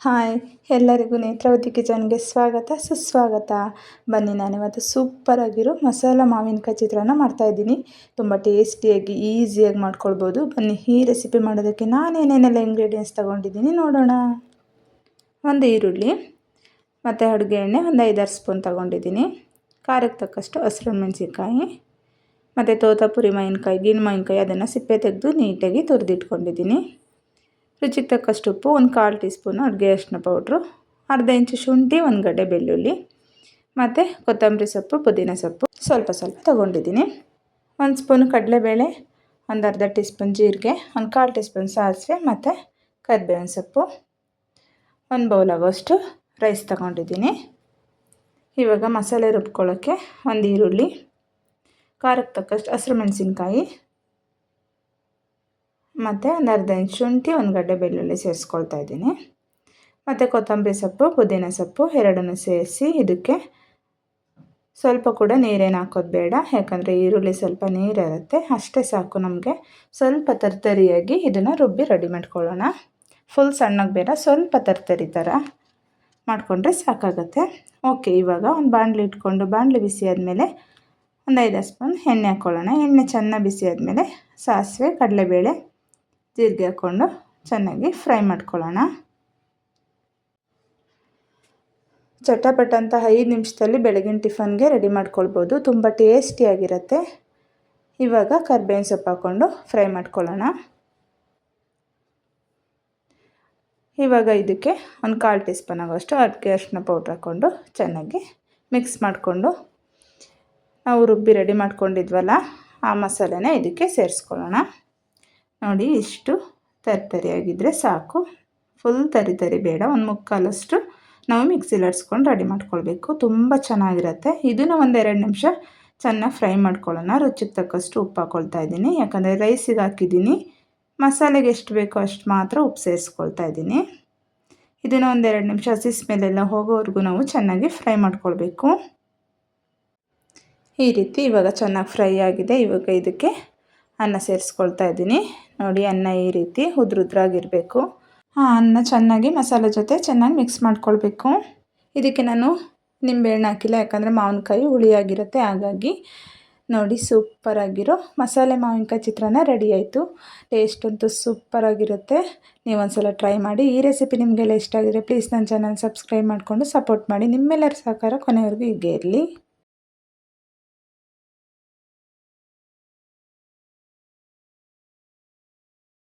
Hi ಎಲ್ಲರಿಗೂ ನೇತ್ರಾವತಿ ಕಿಚನ್ಗೆ ಸ್ವಾಗತ ಸುಸ್ವಾಗತ. ಬನ್ನಿ, ನಾನಿವತ್ತು ಸೂಪರಾಗಿರೋ ಮಸಾಲ ಮಾವಿನಕಾಯಿ ಚಿತ್ರಾನ್ನ ಮಾಡ್ತಾಯಿದ್ದೀನಿ. ತುಂಬ ಟೇಸ್ಟಿಯಾಗಿ ಈಸಿಯಾಗಿ ಮಾಡ್ಕೊಳ್ಬೋದು. ಬನ್ನಿ, ಈ ರೆಸಿಪಿ ಮಾಡೋದಕ್ಕೆ ನಾನೇನೇನೆಲ್ಲ ಇಂಗ್ರೀಡಿಯೆಂಟ್ಸ್ ತೊಗೊಂಡಿದ್ದೀನಿ ನೋಡೋಣ. ಒಂದು ಈರುಳ್ಳಿ ಮತ್ತು ಅಡುಗೆ ಎಣ್ಣೆ ಒಂದು 5-6 ಸ್ಪೂನ್ ತೊಗೊಂಡಿದ್ದೀನಿ. ಖಾರಕ್ಕೆ ತಕ್ಕಷ್ಟು ಹಸಿರು ಮೆಣಸಿನ್ಕಾಯಿ ಮತ್ತು ತೋತಾಪುರಿ ಮಾವಿನಕಾಯಿ, ಗಿಣ್ಣು ಮಾವಿನಕಾಯಿ ಅದನ್ನು ಸಿಪ್ಪೆ ತೆಗೆದು ನೀಟಾಗಿ ತುರಿದಿಟ್ಕೊಂಡಿದ್ದೀನಿ. ರುಚಿಗೆ ತಕ್ಕಷ್ಟು ಉಪ್ಪು, ಒಂದು 1/4 ಟೀ ಸ್ಪೂನು ಅಡುಗೆ ಅರಿಶಿನ ಪೌಡ್ರು, ಅರ್ಧ ಇಂಚು ಶುಂಠಿ, ಒಂದು ಗಡ್ಡೆ ಬೆಳ್ಳುಳ್ಳಿ ಮತ್ತು ಕೊತ್ತಂಬರಿ ಸೊಪ್ಪು, ಪುದೀನ ಸೊಪ್ಪು ಸ್ವಲ್ಪ ತೊಗೊಂಡಿದ್ದೀನಿ. 1 ಸ್ಪೂನು ಕಡಲೆಬೇಳೆ, ಒಂದು ಅರ್ಧ ಟೀ ಸ್ಪೂನ್ ಜೀರಿಗೆ, ಒಂದು 1/4 ಟೀ ಸ್ಪೂನ್ ಸಾಸಿವೆ ಮತ್ತು ಕರಿಬೇವಿನ ಸೊಪ್ಪು, 1 ಬೌಲ್ ಆಗೋಷ್ಟು ರೈಸ್ ತೊಗೊಂಡಿದ್ದೀನಿ. ಇವಾಗ ಮಸಾಲೆ ರುಬ್ಕೊಳ್ಳೋಕ್ಕೆ ಒಂದು ಈರುಳ್ಳಿ, ಖಾರಕ್ಕೆ ತಕ್ಕಷ್ಟು ಹಸಿರು ಮೆಣಸಿನ್ಕಾಯಿ ಮತ್ತು ಒಂದು ಅರ್ಧ ಇಂಚು ಶುಂಠಿ, ಒಂದು ಗಡ್ಡೆ ಬೆಳ್ಳುಳ್ಳಿ ಸೇರಿಸ್ಕೊಳ್ತಾ ಇದ್ದೀನಿ. ಮತ್ತು ಕೊತ್ತಂಬರಿ ಸೊಪ್ಪು, ಪುದೀನ ಸೊಪ್ಪು ಎರಡನ್ನೂ ಸೇರಿಸಿ ಇದಕ್ಕೆ ಸ್ವಲ್ಪ ಕೂಡ ನೀರೇನು ಹಾಕೋದು ಬೇಡ, ಯಾಕಂದರೆ ಈರುಳ್ಳಿ ಸ್ವಲ್ಪ ನೀರಿರುತ್ತೆ, ಅಷ್ಟೇ ಸಾಕು. ನಮಗೆ ಸ್ವಲ್ಪ ತರ್ತರಿಯಾಗಿ ಇದನ್ನು ರುಬ್ಬಿ ರೆಡಿ ಮಾಡ್ಕೊಳ್ಳೋಣ. ಫುಲ್ ಸಣ್ಣಗೆ ಬೇಡ, ಸ್ವಲ್ಪ ತರ್ತರಿ ಥರ ಮಾಡಿಕೊಂಡ್ರೆ ಸಾಕಾಗತ್ತೆ. ಓಕೆ, ಇವಾಗ ಒಂದು ಬಾಣಲಿ ಇಟ್ಕೊಂಡು ಬಾಣಲಿ ಬಿಸಿ ಆದಮೇಲೆ ಒಂದು 5 ಸ್ಪೂನ್ ಎಣ್ಣೆ ಹಾಕ್ಕೊಳ್ಳೋಣ. ಎಣ್ಣೆ ಚೆನ್ನಾಗಿ ಬಿಸಿ ಆದಮೇಲೆ ಸಾಸಿವೆ, ಕಡಲೆಬೇಳೆ, ಜೀರಿಗೆ ಹಾಕ್ಕೊಂಡು ಚೆನ್ನಾಗಿ ಫ್ರೈ ಮಾಡ್ಕೊಳ್ಳೋಣ. ಚಟಪಟ ಅಂತ 5 ನಿಮಿಷದಲ್ಲಿ ಬೆಳಗಿನ ಟಿಫನ್ಗೆ ರೆಡಿ ಮಾಡ್ಕೊಳ್ಬೋದು. ತುಂಬ ಟೇಸ್ಟಿಯಾಗಿರುತ್ತೆ. ಇವಾಗ ಕರಿಬೇವಿನ ಸೊಪ್ಪು ಹಾಕ್ಕೊಂಡು ಫ್ರೈ ಮಾಡ್ಕೊಳ್ಳೋಣ. ಇವಾಗ ಇದಕ್ಕೆ ಒಂದು 1/4 ಟೀ ಸ್ಪೂನ್ ಆಗೋಷ್ಟು ಅಡುಗೆ ಅರಿಶಿನ ಪೌಡ್ರ್ ಹಾಕ್ಕೊಂಡು ಚೆನ್ನಾಗಿ ಮಿಕ್ಸ್ ಮಾಡಿಕೊಂಡು ನಾವು ರುಬ್ಬಿ ರೆಡಿ ಮಾಡ್ಕೊಂಡಿದ್ವಲ್ಲ ಆ ಮಸಾಲೆನ ಇದಕ್ಕೆ ಸೇರಿಸ್ಕೊಳ್ಳೋಣ. ನೋಡಿ, ಇಷ್ಟು ತರಿಯಾಗಿದ್ದರೆ ಸಾಕು, ಫುಲ್ ತರಿ ಬೇಡ. ಒಂದು ಮುಕ್ಕಾಲಷ್ಟು ನಾವು ಮಿಕ್ಸಿಲಿ ಆಡಿಸ್ಕೊಂಡು ರೆಡಿ ಮಾಡ್ಕೊಳ್ಬೇಕು. ತುಂಬ ಚೆನ್ನಾಗಿರುತ್ತೆ. ಇದನ್ನು ಒಂದು 2 ನಿಮಿಷ ಚೆನ್ನಾಗಿ ಫ್ರೈ ಮಾಡ್ಕೊಳ್ಳೋಣ. ರುಚಿಗೆ ತಕ್ಕಷ್ಟು ಉಪ್ಪು ಹಾಕ್ಕೊಳ್ತಾ ಇದ್ದೀನಿ, ಯಾಕಂದರೆ ರೈಸಿಗೆ ಹಾಕಿದ್ದೀನಿ. ಮಸಾಲೆಗೆ ಎಷ್ಟು ಬೇಕೋ ಅಷ್ಟು ಮಾತ್ರ ಉಪ್ಪು ಸೇರಿಸ್ಕೊಳ್ತಾ ಇದ್ದೀನಿ. ಇದನ್ನು ಒಂದು 2 ನಿಮಿಷ ಹಸಿ ಸ್ಮೆಲ್ಲೆಲ್ಲ ಹೋಗೋವರೆಗೂ ನಾವು ಚೆನ್ನಾಗಿ ಫ್ರೈ ಮಾಡ್ಕೊಳ್ಬೇಕು. ಈ ರೀತಿ ಇವಾಗ ಚೆನ್ನಾಗಿ ಫ್ರೈ ಆಗಿದೆ. ಇವಾಗ ಇದಕ್ಕೆ ಅನ್ನ ಸೇರಿಸ್ಕೊಳ್ತಾ ಇದ್ದೀನಿ. ನೋಡಿ, ಅನ್ನ ಈ ರೀತಿ ಉದ್ರುದ್ರಾಗಿರಬೇಕು. ಅನ್ನ ಚೆನ್ನಾಗಿ ಮಸಾಲೆ ಜೊತೆ ಚೆನ್ನಾಗಿ ಮಿಕ್ಸ್ ಮಾಡ್ಕೊಳ್ಬೇಕು. ಇದಕ್ಕೆ ನಾನು ನಿಂಬೆಹಣ್ಣು ಹಾಕಿಲ್ಲ, ಯಾಕಂದರೆ ಮಾವಿನಕಾಯಿ ಹುಳಿಯಾಗಿರುತ್ತೆ. ಹಾಗಾಗಿ ನೋಡಿ, ಸೂಪರಾಗಿರೋ ಮಸಾಲೆ ಮಾವಿನಕಾಯಿ ಚಿತ್ರಾನ್ನ ರೆಡಿ ಆಯಿತು. ಟೇಸ್ಟ್ ಅಂತೂ ಸೂಪರಾಗಿರುತ್ತೆ. ನೀವೊಂದು ಸಲ ಟ್ರೈ ಮಾಡಿ. ಈ ರೆಸಿಪಿ ನಿಮಗೆಲ್ಲ ಇಷ್ಟ ಆಗಿದ್ರೆ ಪ್ಲೀಸ್ ನನ್ನ ಚಾನಲ್ ಸಬ್ಸ್ಕ್ರೈಬ್ ಮಾಡಿಕೊಂಡು ಸಪೋರ್ಟ್ ಮಾಡಿ. ನಿಮ್ಮೆಲ್ಲರ ಸಹಕಾರ ಕೊನೆವರೆಗೂ ಹೀಗೆ ಇರಲಿ.